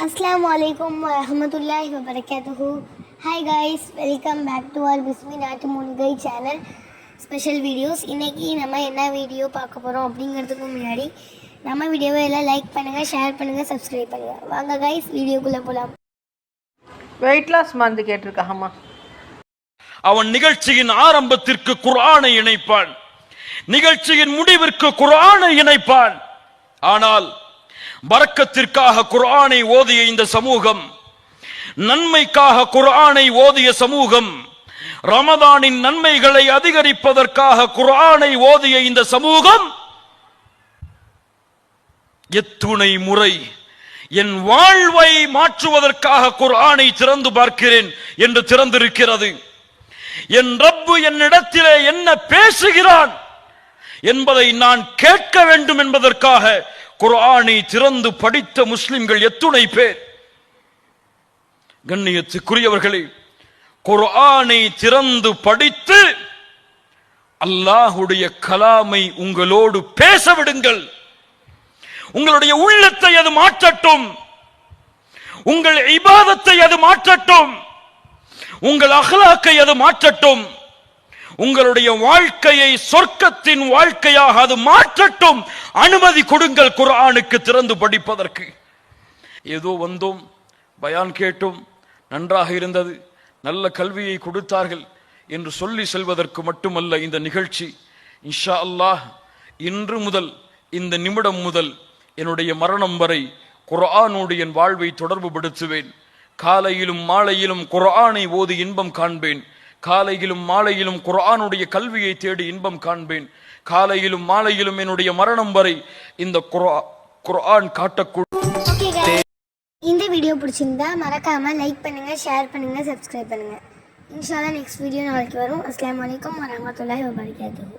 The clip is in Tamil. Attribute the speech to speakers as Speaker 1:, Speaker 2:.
Speaker 1: Assalamualaikum warahmatullahi wabarakatuh. Hi guys, welcome back to our Bismi Natu Munigai channel special videos. இன்னைக்கு நம்ம என்ன வீடியோ பார்க்க போறோம் அப்படிங்கிறதுக்கு முன்னாடி நம்ம வீடியோவை எல்லாம் லைக் பண்ணுங்க, ஷேர் பண்ணுங்க, சப்ஸ்கிரைப் பண்ணுங்க. வாங்க guys, வீடியோக்குள்ள போலாம்.
Speaker 2: வெயிட் லாஸ் மருந்து கேட்டிருக்காமா.
Speaker 3: அவன் நிகழ்ச்சியின் ஆரம்பத்திற்கு குர்ஆனை இணைப்பான், நிகழ்ச்சியின் முடிவிற்கு குர்ஆனை இணைப்பான். ஆனால் பரக்கத்திற்காக குர்ஆனை ஓதிய இந்த சமூகம், நன்மைக்காக குர்ஆனை ஓதிய சமூகம், ரமதானின் நன்மைகளை அதிகரிப்பதற்காக குர்ஆனை ஓதிய இந்த சமூகம் எத்துணை முறை என் வாழ்வை மாற்றுவதற்காக குர்ஆனை திறந்து பார்க்கிறேன் என்று திறந்திருக்கிறது. என் ரப்பு என்னிடத்திலே என்ன பேசுகிறான் என்பதை நான் கேட்க வேண்டும் என்பதற்காக குர்ஆனை திறந்து படித்த முஸ்லிம்கள் எத்துணை பேர். கண்ணியத்துக்குரியவர்களே, குர்ஆனை திறந்து படித்து அல்லாஹ்வுடைய கலாமை உங்களோடு பேச விடுங்கள். உங்களுடைய உள்ளத்தை அது மாற்றட்டும், உங்கள் இபாதத்தை அது மாற்றட்டும், உங்கள் அஹ்லாக்கை அது மாற்றட்டும், உங்களுடைய வாழ்க்கையை சொர்க்கத்தின் வாழ்க்கையாக அது மாற்றட்டும். அனுமதி கொடுங்கள் குர்ஆனுக்கு திறந்து படிப்பதற்கு. ஏதோ வந்தோம், பயான் கேட்டோம், நன்றாக இருந்தது, நல்ல கல்வியை கொடுத்தார்கள் என்று சொல்லி செல்வதற்கு மட்டுமல்ல இந்த நிகழ்ச்சி. இன்ஷா அல்லாஹ் இன்று முதல், இந்த நிமிடம் முதல் என்னுடைய மரணம் வரை குர்ஆனோடு என் வாழ்வை தொடர்பு படுத்துவேன். காலையிலும் மாலையிலும் குர்ஆனை ஓதி இன்பம் காண்பேன். காலையிலும் மாலையிலும் குர்ஆனுடைய கல்வியை தேடி இன்பம் காண்பேன். காலையிலும் மாலையிலும் என்னுடைய மரணம் வரை இந்த குர்ஆன் காட்டக்கூடிய.
Speaker 1: இந்த வீடியோ பிடிச்சிருந்தா மறக்காம லைக் பண்ணுங்க, ஷேர் பண்ணுங்க, சப்ஸ்கிரைப் பண்ணுங்க. இன்ஷா அல்லாஹ் நெக்ஸ்ட் வீடியோ நாளைக்கு வரும். அஸ்ஸலாமு அலைக்கும் வரஹ்மத்துல்லாஹி வபரகாத்துஹு.